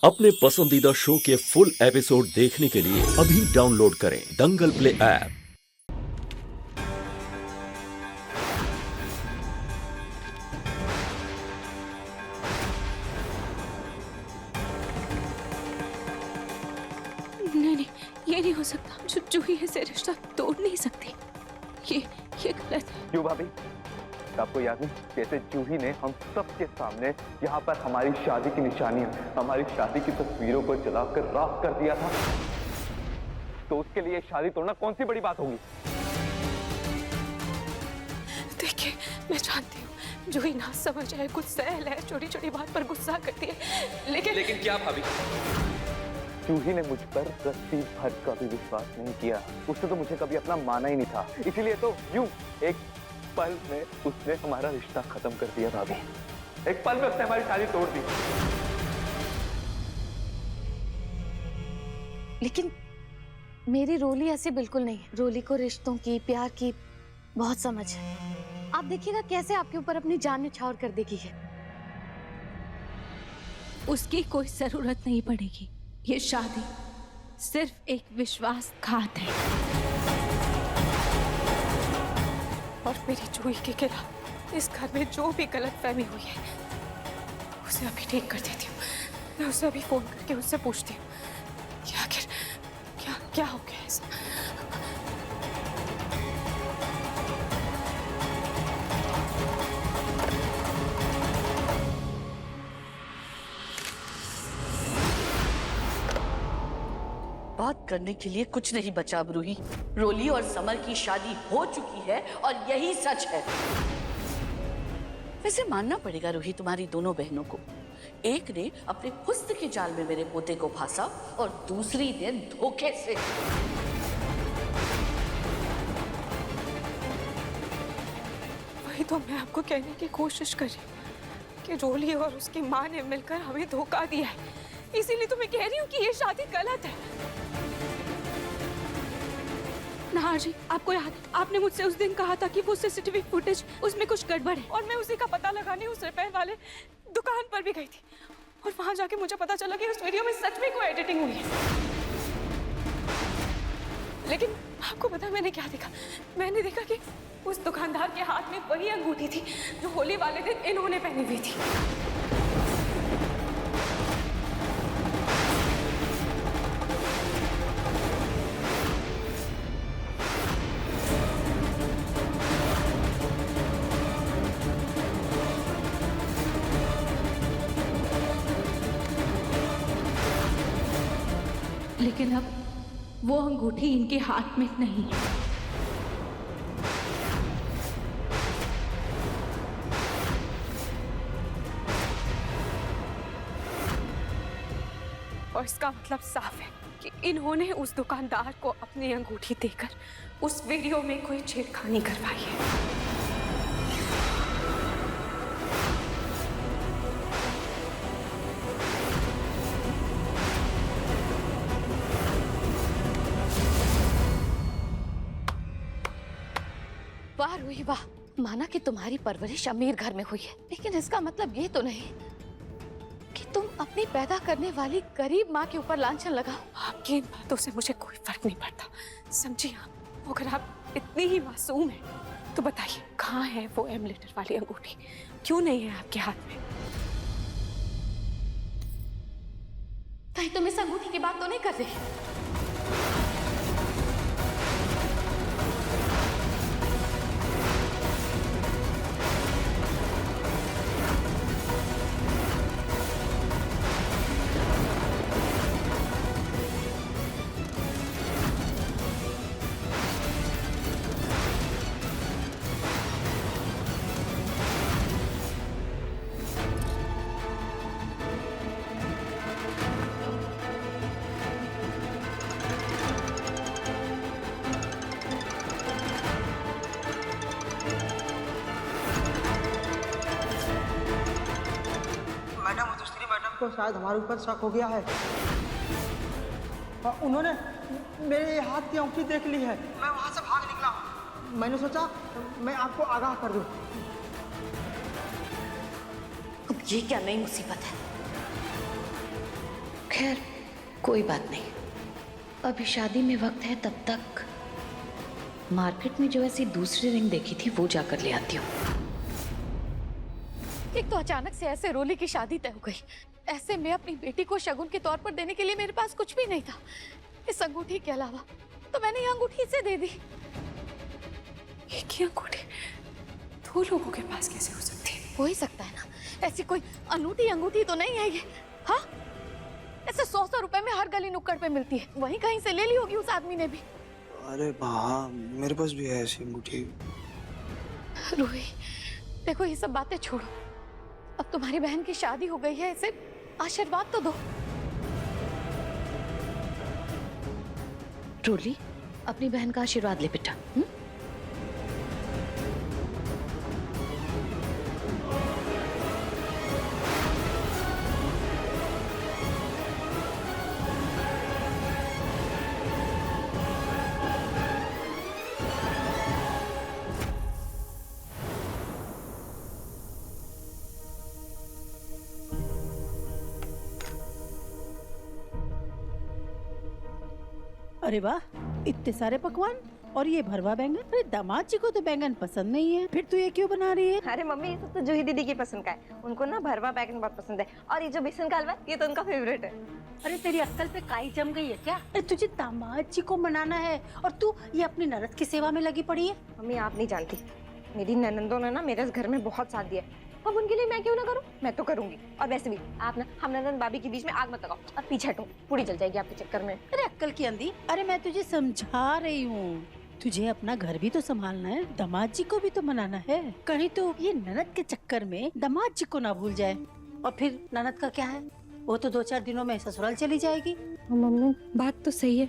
अपने पसंदीदा शो के फुल एपिसोड देखने के लिए अभी डाउनलोड करें दंगल प्ले ऐप। नहीं, ये नहीं हो सकता। जूही से रिश्ता तोड़ नहीं सकती। ये गलत है। क्यों भाभी? आपको याद नहीं कैसे जूही ने हम सबके सामने यहाँ पर हमारी शादी की निशानियां, हमारी शादी की तस्वीरों को जलाकर राख कर दिया था? तो उसके लिए शादी तोड़ना कौन सी बड़ी बात होगी? देखिए, मैं जानती हूँ जूही ना समझ है, गुस्सैल है, छोटी छोटी बात पर गुस्सा करती है, लेकिन क्या भाभी? जूही ने मुझ पर रत्ती भर का भी विश्वास नहीं किया। उसने तो मुझे कभी अपना माना ही नहीं था। इसीलिए तो यूं एक पल में उसने हमारा रिश्ता खत्म कर दिया भाभी। एक पल में उसने हमारी शादी तोड़ दी। लेकिन मेरी रोली ऐसी बिल्कुल नहीं है। रोली को रिश्तों की, प्यार की बहुत समझ है। आप देखिएगा कैसे आपके ऊपर अपनी जान निछावर कर देगी है। उसकी कोई जरूरत नहीं पड़ेगी। ये शादी सिर्फ एक विश्वासघात है और मेरी जूही के खिलाफ इस घर में जो भी गलतफहमी हुई है उसे अभी ठीक कर देती हूँ। मैं उसे अभी फोन करके उससे पूछती हूँ कि आखिर क्या हो गया ऐसा। बात करने के लिए कुछ नहीं बचा अब रूही। रोली और समर की शादी हो चुकी है और यही सच है। वैसे मानना पड़ेगा रूही तुम्हारी दोनों बहनों को। एक ने अपने हुस्न के जाल में मेरे पोते को फांसा और दूसरी ने धोखे से। वही तो मैं आपको कहने की कोशिश कर रही हूँ कि रोली और उसकी माँ ने मिलकर हमें धोखा दिया है। इसीलिए तो मैं कह रही हूँ कि ये शादी गलत है। नाहर जी, आपको याद है आपने मुझसे उस दिन कहा था कि वो सीसीटीवी फुटेज उसमें कुछ गड़बड़ है, और मैं उसी का पता लगाने उस रिपेयर वाले दुकान पर भी गई थी और वहां जाके मुझे पता चला कि उस वीडियो में सच में कोई एडिटिंग हुई है। लेकिन आपको पता है मैंने क्या देखा? मैंने देखा कि उस दुकानदार के हाथ में वही अंगूठी थी जो होली वाले दिन इन्होंने पहनी हुई थी। लेकिन अब वो अंगूठी इनके हाथ में नहीं है। और इसका मतलब साफ है कि इन्होंने उस दुकानदार को अपनी अंगूठी देकर उस वीडियो में कोई छेड़खानी करवाई है। वाह रूही वाह, माना कि तुम्हारी परवरिश अमीर घर में हुई है, लेकिन इसका मतलब ये तो नहीं कि तुम अपनी पैदा करने वाली गरीब माँ के ऊपर लांछन लगाओ। आपकी इन बातों से मुझे कोई फर्क नहीं पड़ता, समझिए आप। अगर आप इतनी ही मासूम हैं तो बताइए कहाँ है वो एमुलेटर वाली अंगूठी? क्यों नहीं है आपके हाथ में? कहीं तुम इस अंगूठी की बात तो नहीं कर रही? तो शायद हमारे ऊपर शक हो गया है। उन्होंने मेरे हाथ की अंगूठी देख ली है। मैं वहां से भाग निकला। मैंने सोचा मैं आपको आगाह कर दूं। अब ये क्या नई मुसीबत है? खैर कोई बात नहीं, अभी शादी में वक्त है, तब तक मार्केट में जो ऐसी दूसरी रिंग देखी थी वो जाकर ले आती हूँ। एक तो अचानक से ऐसे रोली की शादी तय हो गई, ऐसे में अपनी बेटी को शगुन के तौर पर देने के लिए मेरे पास कुछ भी नहीं था इस अंगूठी के अलावा, तो मैंने ये अंगूठी इसे दे दी। एक ही अंगूठी दो लोगों के पास कैसे हो सकती है? हो ही सकता है ना, ऐसी कोई अनूठी अंगूठी तो नहीं है ये। हाँ, ऐसे 100-100 रुपए में हर गली नुक्कड़ पे मिलती है, वहीं कहीं से ले ली होगी उस आदमी ने भी। अरे हाँ, मेरे पास भी है ऐसी अंगूठी। रूही देखो, ये सब बातें छोड़ो, अब तुम्हारी बहन की शादी हो गई है, इसे आशीर्वाद तो दो। रूली, अपनी बहन का आशीर्वाद ले बेटा। अरे वाह, इतने सारे पकवान और ये भरवा बैंगन। अरे दामाद जी को तो बैंगन पसंद नहीं है, फिर तू ये क्यों बना रही है? अरे मम्मी, ये सब तो जूही दीदी की पसंद का है, उनको ना भरवा बैंगन बहुत पसंद है, और ये जो बेसन का हलवा ये तो उनका फेवरेट है। अरे तेरी अक्ल पे काई जम गई है क्या? अरे तुझे दामाद जी को मनाना है और तू ये अपनी ननद की सेवा में लगी पड़ी है। मम्मी आप नहीं जानती, मेरी ननंदों ने ना मेरे इस घर में बहुत साथ दिया है, अब उनके लिए मैं क्यों ना करूं? मैं तो करूंगी। और वैसे भी आप ना हम ननद भाभी के बीच में आग मत लगाओ, और पीछे हटो, पूरी जल जाएगी आपके चक्कर में। अरे अक्ल की अंधी, अरे मैं तुझे समझा रही हूँ, तुझे अपना घर भी तो संभालना है, दामाद जी को भी तो मनाना है, कहीं तो ये ननद के चक्कर में दामाद जी को ना भूल जाए। और फिर ननद का क्या है, वो तो 2-4 दिनों में ससुराल चली जाएगी। मम्मी बात तो सही है,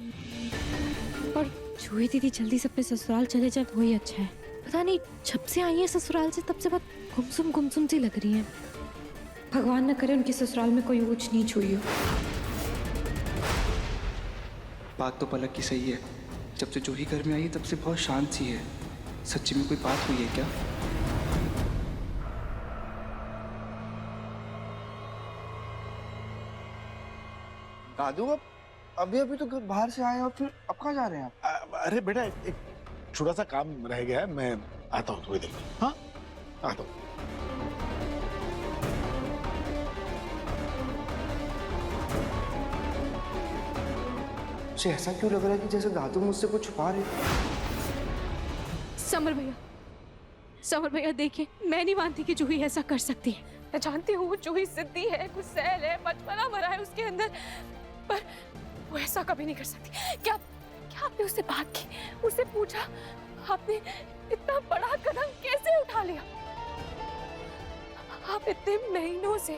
और जूही दीदी जल्दी से अपने ससुराल चले जाए वही अच्छा है। पता नहीं जब से आई है ससुराल से तब से बहुत गुमसुम सी लग रही है। भगवान न करे उनके ससुराल में कोई ऊंच नीच हुई हो। बात तो पलक की सही है, जब से जूही घर में आई है तब से बहुत शांत सी है। सच्ची में कोई बात हुई है क्या? दादू, अब अभी तो बाहर से आए और फिर अब कहाँ जा रहे हैं आप? अरे बेटा, एक छोटा सा काम रह गया है, मैं आता हूँ थोड़ी देर में। हाँ, आता हूँ। मुझे ऐसा क्यों लग रहा है कि जैसे दादू मुझसे कुछ छुपा रहे हैं? समर भैया देखिए, मैं नहीं मानती कि जूही ऐसा कर सकती है। मैं जानती हूँ जूही जिद्दी है, गुस्सैल है, बचपना भरा है उसके अंदर, पर वो ऐसा कभी नहीं कर सकती। क्या आपने उससे बात की, उससे पूछा, आपने इतना बड़ा कदम कैसे उठा लिया? आप इतने महीनों से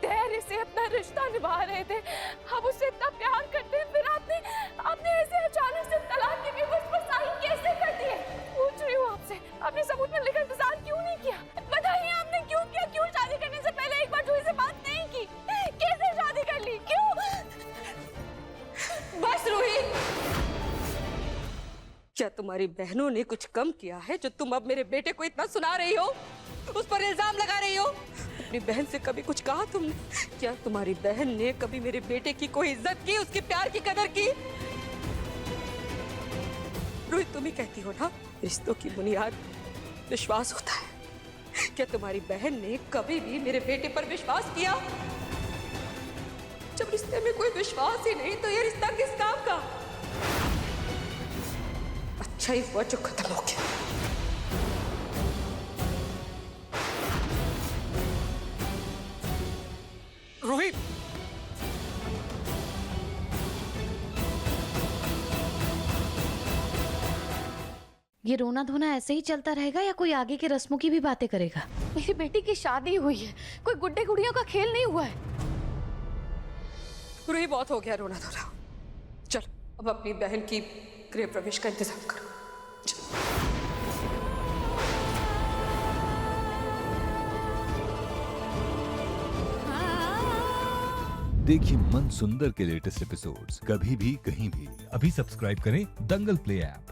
धैर्य से अपना रिश्ता निभा रहे थे, आप उससे इतना प्यार करते हैं, फिर आपने ऐसे अचानक से तलाक के पेपर्स पर साइन कैसे कर दिए? पूछ रही हूँ आपसे, आपने सबूत में लिखा इंतजार क्यों नहीं किया? बताइए आपने क्यों किया? क्यों शादी करने से पहले एक बार जूही से बात नहीं की? कैसे शादी कर ली? क्यों? बस रूही, क्या तुम्हारी बहनों ने कुछ कम किया है जो तुम अब मेरे बेटे को इतना सुना रही हो, उस पर इल्जाम लगा रही हो? अपनी बहन से कभी कुछ कहा तुमने? क्या तुम्हारी बहन ने कभी मेरे बेटे की कोई इज्जत की, उसके प्यार की कदर की? रूही, तुम ही कहती हो ना, रिश्तों की बुनियाद विश्वास होता है। क्या तुम्हारी बहन ने कभी भी मेरे बेटे पर विश्वास किया? जब रिश्ते में कोई विश्वास ही नहीं तो ये रिश्ता किस काम का? अच्छा ही हुआ जो खत्म हो गया। रोहित, ये रोना धोना ऐसे ही चलता रहेगा या कोई आगे के रस्मों की भी बातें करेगा? मेरी बेटी की शादी हुई है, कोई गुड्डे गुड़ियों का खेल नहीं हुआ है। रूही, बहुत हो गया रोना धोना, चल अब अपनी बहन की गृह प्रवेश का इंतजाम करो। देखिए मन सुंदर के लेटेस्ट एपिसोड्स कभी भी कहीं भी। अभी सब्सक्राइब करें दंगल प्ले ऐप।